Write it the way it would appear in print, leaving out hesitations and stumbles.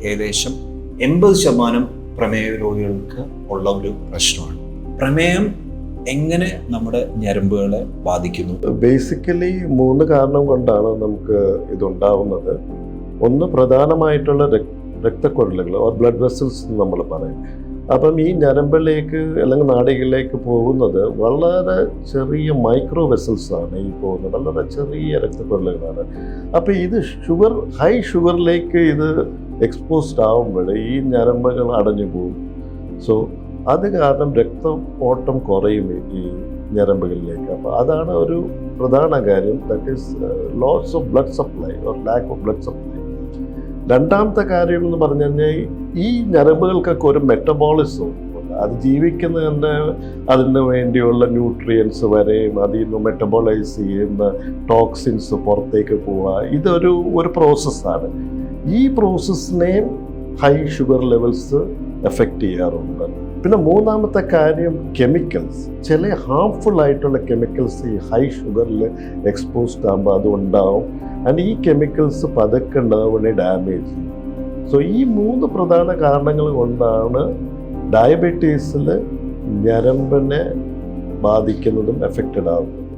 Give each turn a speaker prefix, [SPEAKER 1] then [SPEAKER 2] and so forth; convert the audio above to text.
[SPEAKER 1] ഏകദേശം 80% പ്രമേയ രോഗികൾക്ക് ഉള്ള ഒരു പ്രശ്നമാണ്. പ്രമേയം എങ്ങനെ നമ്മുടെ ഞരമ്പുകളെ ബാധിക്കുന്നു?
[SPEAKER 2] ബേസിക്കലി 3 കാരണം കൊണ്ടാണ് നമുക്ക് ഇതുണ്ടാവുന്നത്. ഒന്ന് പ്രധാനമായിട്ടുള്ള രക്തക്കുഴലുകൾ ഓർ ബ്ലഡ് വെസൽസ് എന്ന് നമ്മൾ പറയും. അപ്പം ഈ ഞരമ്പിലേക്ക് അല്ലെങ്കിൽ നാഡികളിലേക്ക് പോകുന്നത് വളരെ ചെറിയ മൈക്രോ വെസൽസാണ് ഈ പോകുന്നത്, വളരെ ചെറിയ രക്തക്കുഴലുകളാണ്. അപ്പോൾ ഇത് ഹൈ ഷുഗറിലേക്ക് ഇത് എക്സ്പോസ്ഡ് ആകുമ്പോൾ ഈ ഞരമ്പുകൾ അടഞ്ഞു പോകും. സോ അത് കാരണം രക്തം ഓട്ടം കുറയും ഈ ഞരമ്പുകളിലേക്ക്. അപ്പോൾ അതാണ് ഒരു പ്രധാന കാര്യം, that is loss of blood supply or lack of blood supply. രണ്ടാമത്തെ കാര്യം എന്ന് പറഞ്ഞു കഴിഞ്ഞാൽ ഈ ഞരമ്പുകൾക്കൊക്കെ ഒരു മെറ്റബോളിസം ഉണ്ട്. അത് ജീവിക്കുന്നതിൻ്റെ അതിന് വേണ്ടിയുള്ള ന്യൂട്രിയൻസ് വരെയും അതിൽ നിന്ന് മെറ്റബോളൈസ് ചെയ്യുന്ന ടോക്സിൻസ് പുറത്തേക്ക് പോവുക, ഇതൊരു പ്രോസസ്സാണ്. ഈ പ്രോസസ്സിനെയും ഹൈ ഷുഗർ ലെവൽസ് എഫക്റ്റ് ചെയ്യാറുണ്ട്. പിന്നെ മൂന്നാമത്തെ കാര്യം കെമിക്കൽസ്, ചില ഹാംഫുൾ ആയിട്ടുള്ള കെമിക്കൽസ് ഈ ഹൈ ഷുഗറിൽ എക്സ്പോസ്ഡ് ആകുമ്പോൾ അതുണ്ടാവും. ആൻഡ് ഈ കെമിക്കൽസ് പതുക്കെ ഉണ്ടാവുന്ന ഡാമേജ് ചെയ്യും. സോ ഈ 3 പ്രധാന കാരണങ്ങൾ കൊണ്ടാണ് ഡയബറ്റീസിൽ ഞരമ്പിനെ ബാധിക്കുന്നതും എഫക്റ്റഡ് ആകുന്നത്.